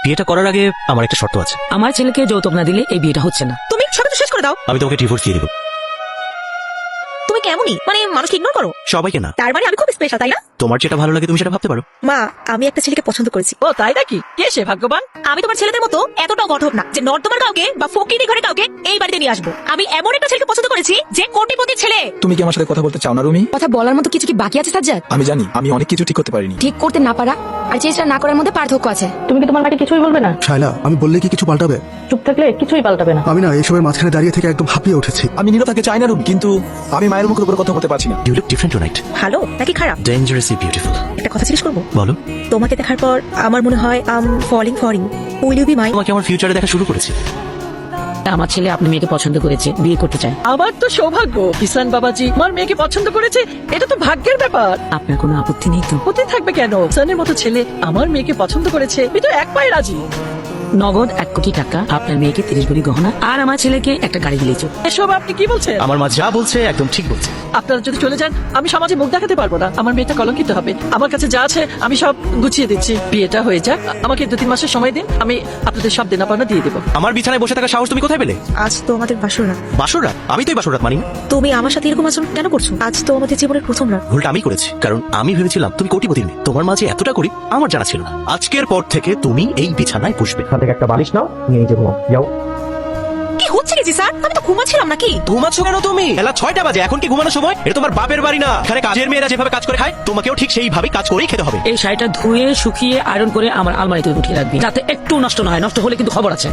বিয়েটা করার আগে আমার একটা শর্ত আছে। আমার ছেলেকে যৌতুক না দিলে এই বিয়েটা হচ্ছে না। তুমি সবকিছু শেষ করে দাও। আমি তোমাকে ডিভোর্স দিয়ে দেবো। তুমি কেমনই মানে মানুষকে ইগনোর করো। সবাইকে না, তার মানে আমি খুব স্পেশাল, তাই না? তোমার যেটা ভালো লাগে তুমি সেটা ভাবতে পারো। মা, আমি একটা ছেলেকে পছন্দ করেছি। ও তাই নাকি? কে সে ভাগ্যবান? আমি তোমার ছেলেদের মতো এতটাও গঠব না যে নর্দমার কাউকে বা ফকিরি ঘরে কাউকে এই বাড়িতে নিয়ে আসবো। আমি এমন একটা ছেলেকে পছন্দ করেছি যে কোটিপতির ছেলে। তুমি কি আমার সাথে কথা বলতে চাও না রুমি? কথা বলার মতো কিছু কি বাকি আছে সাজ্জাদ? আমি জানি আমি অনেক কিছু ঠিক করতে পারিনি। ঠিক করতে না পারা আর চেষ্টা না করার মধ্যে পার্থক্য আছে। তুমি কি তোমার মাকে কিছুই বলবে না? শায়লা, আমি বললে কি কিছু পাল্টাবে? চুপ থাকলে কিছুই পাল্টাবে না। আমি না এইসবের মাঝখানে দাঁড়িয়ে থেকে একদম হাঁপিয়ে উঠেছি। আমি নীরব থাকতে চাই না রুমি, কিন্তু আমি মায়ের মুখের উপর কথা বলতে পারছি না। You look different tonight. ভালো নাকি খারাপ? Dangerously beautiful. একটা কথা জিজ্ঞেস করবো? বলো। তোমাকে দেখার পর আমার মনে হয় I'm falling for you. Will you be my? তোমাকে আমার ফিউচারে দেখা শুরু করেছি। আমার ছেলে আপনি মেয়েকে পছন্দ করেছে, বিয়ে করতে চায়। আমার তো সৌভাগ্য কিষান বাবাজি আমার মেয়েকে পছন্দ করেছে। এটা তো ভাগ্যের ব্যাপার। আপনার কোনো আপত্তি নেই তো? হতে থাকবে কেন? কিষানের মতো ছেলে আমার মেয়েকে পছন্দ করেছে, আমি তো এক পায়ে রাজি। নগদ 1 কোটি টাকা, আপনার মেয়েকে 30 ভরি গহনা, আর আমার ছেলেকে একটা গাড়ি দিলেই চলবে। এসব আপনি কি বলছেন? আমার মা যা বলছে একদম ঠিক বলছে। আপনারা যদি চলে যান আমি সমাজে মুখ দেখাতে পারবো না। আমার মেয়েটা কলঙ্কিত হবে। আমার কাছে যা আছে আমি সব গুছিয়ে দিচ্ছি। বিয়েটা হয়ে যাক, আমাকে 2-3 মাসের সময় দিন, আমি আপনাদের সব দেনা পাওনা দিয়ে দেবো। আমার বিছানায় বসে থাকা সাহস তুমি কোথায় পেলে? আজ তো আমাদের বাসর রাত। বাসর রাত? আমি তো এই বাসর রাত মানি না। তুমি আমার সাথে এরকম আচরণ কেন করছো? আজ তো আমাদের জীবনের প্রথম রাত। ভুলটা আমি করেছি, কারণ আমি ভেবেছিলাম তুমি কোটিপতির মেয়ে। তোমার মাঝে এতটা করি আমার জানা ছিল না। আজকের পর থেকে তুমি এই বিছানায় বসবে। এখান থেকে একটা বালিশ নাও, নিয়ে নিজে ঘুমাও। যাও। কি হচ্ছে কি স্যার? আমি তো ঘুমাচ্ছিলাম নাকি? ঘুমাচ্ছ কেন তুমি? বেলা 6টা বাজে, এখন কি ঘুমানোর সময়? এটা তোমার বাপের বাড়ি না। এখানে কাজের মেয়েরা যেভাবে কাজ করে খায় তোমাকেও ঠিক সেইভাবে কাজ করেই খেতে হবে। এই শাড়িটা ধুয়ে শুকিয়ে আয়রন করে আমার আলমারিতে উঠিয়ে রাখবি, যাতে একটু নষ্ট না হয়। নষ্ট হলে কিন্তু খবর আছে।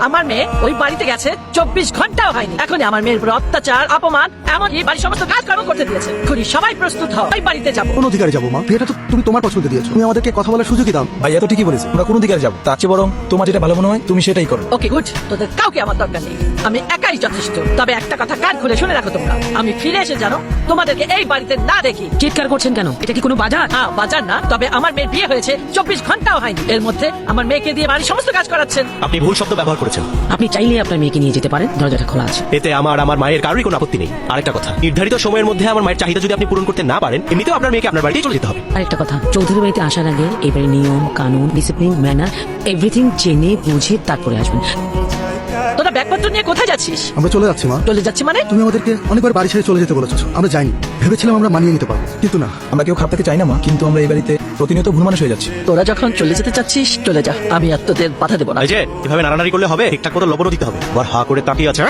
আমার মেয়ে ওই বাড়িতে গেছে 24 ঘন্টাও হয়নি। এখন আমার মেয়ের উপর অত্যাচার, অপমান, এমনকি বাড়ির সমস্ত কাজকর্ম করতে দিয়েছে। খুনি সবাই প্রস্তুত হও, ওই বাড়িতে যাবো। কোন অধিকারে যাবো মা? বিয়েটা তো তুমি তোমার পছন্দ দিয়েছো। তুমি আমাদেরকে কথা বলার সুযোগই দাও। ভাই এত ঠিকই বলেছে, আমরা কোন দিকে যাবো? তার চেয়ে বরং তোমার যেটা ভালো মনে হয় তুমি সেটাই করো। ওকে গুড, তোদের কাউকে আমার দরকার নেই, আমি একাই যথেষ্ট। তবে একটা কথা কান খুলে শুনে রাখো তোমরা, আমি ফিরে এসে জানো তোমাদেরকে এই বাড়িতে না দেখি। চিৎকার করছেন কেন? এটা কি কোনো বাজার? হ্যাঁ বাজার না, তবে আমার মেয়ের বিয়ে হয়েছে 24 ঘন্টাও হয়নি। এর মধ্যে আমার মেয়েকে দিয়ে বাড়ির সমস্ত কাজ করাচ্ছেন। আপনি ভুল শব্দ ব্যবহার করেছেন। আপনি চাইলে আপনার মেয়েকে নিয়ে যেতে পারেন, দরজাটা খোলা আছে। এতে আমার মায়ের কারোরই কোনো আপত্তি নেই। আরেকটা কথা, নির্ধারিত সময়ের মধ্যে আমার মায়ের চাহিদা যদি আপনি পূরণ করতে না পারেন, এমনিতেও আপনার মেয়েকে আপনার বাড়িতেই চলে যেতে হবে। আরেকটা কথা, চৌধুরী বাড়িতে আসার আগে এবারে নিয়ম কানুন, ডিসিপ্লিন, ম্যানার এভরিথিং জেনে বুঝে তারপরে আসবেন। তোরা ব্যাগপত্র নিয়ে কোথায় যাচ্ছিস? আমরা চলে যাচ্ছি মা। চলে যাচ্ছি মানে? তুমি আমাদেরকে অনেকবার বাড়ি ছেড়ে চলে যেতে বলেছো। আমরা যাইনি, ভেবেছিলাম আমরা মানিয়ে নিতে পারবো, কিন্তু না। আমরা কেউ খারাপ থাকতে চাই না মা, কিন্তু আমরা এই বাড়িতে প্রতিনিয়ত ভুল মানুষ হয়ে যাচ্ছি। তোরা যখন চলে যেতে চাচ্ছিস চলে যা, আমি আর তোদের বাধা দেবো না। এই যে এভাবে নাড়ানাড়ি করলে হবে? ঠিকঠাক মতো লবণও দিতে হবে। আবার হা করে তাকিয়ে আছে।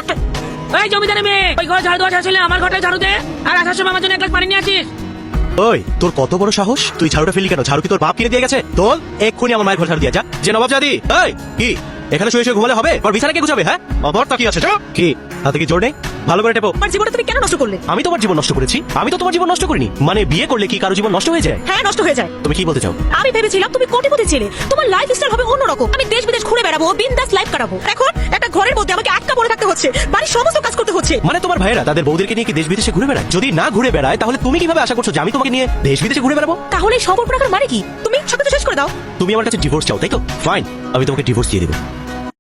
এই জমিদারের মেয়ে, ওই ঘরে ঝাড়ু দেওয়া ছিল, আমার ঘরটায় ঝাড়ু দে। আর আসার সময় আমার জন্য 1 গ্লাস পানি নিয়ে আসিস। ওই তোর কত বড় সাহস? তুই ঝাড়ুটা ফেলি কেন? ঝাড়ু কি তোর বাপ কিনে দিয়ে গেছে? তোল এক্ষুনি আমার মায়ের ঘর ঝাড়ু দিয়ে যা। যে নবাব জাদি, এই কি এখানে শুয়ে শুয়ে ঘুমালে হবে? আর বিছানা কে গুছাবে? হ্যাঁ আবার তাকিয়ে আছে। কি হাতে কি জোর নেই? ভালো করে টেপো। আমার জীবনটা তুমি কেন নষ্ট করলে? আমি তোমার জীবন নষ্ট করেছি? আমি তো তোমার জীবন নষ্ট করিনি। মানে বিয়ে করলে কি কারো জীবন নষ্ট হয়ে যায়? হ্যাঁ, নষ্ট হয়ে যায়। তুমি কি বলতে চাও? আমি ভেবেছিলাম তুমি কোটিপতি ছেলে, তোমার লাইফ স্টাইল হবে অন্যরকম। আমি দেশ বিদেশ ঘুরে বেড়াবো, বিন্দাস লাইফ কাটাবো। এখন একটা ঘরের মধ্যে আমাকে আটকা পড়ে থাকতে হচ্ছে, বাড়ির সমস্ত কাজ করতে হচ্ছে। মানে তোমার ভাইয়েরা তাদের বউদেরকে নিয়ে কি দেশ বিদেশে ঘুরে বেড়ায়? যদি না ঘুরে বেড়ায় তাহলে তুমি কিভাবে আশা করছো যে আমি তোমাকে নিয়ে দেশ বিদেশে ঘুরে বেড়াবো? তাহলে এই সম্পর্ক রাখার মানে কি? তুমি সবকিছু শেষ করে দাও। তুমি আমার কাছে ডিভোর্স চাও তাই তো? ফাইন, আমি তোমাকে ডিভোর্স দিয়ে দেবো।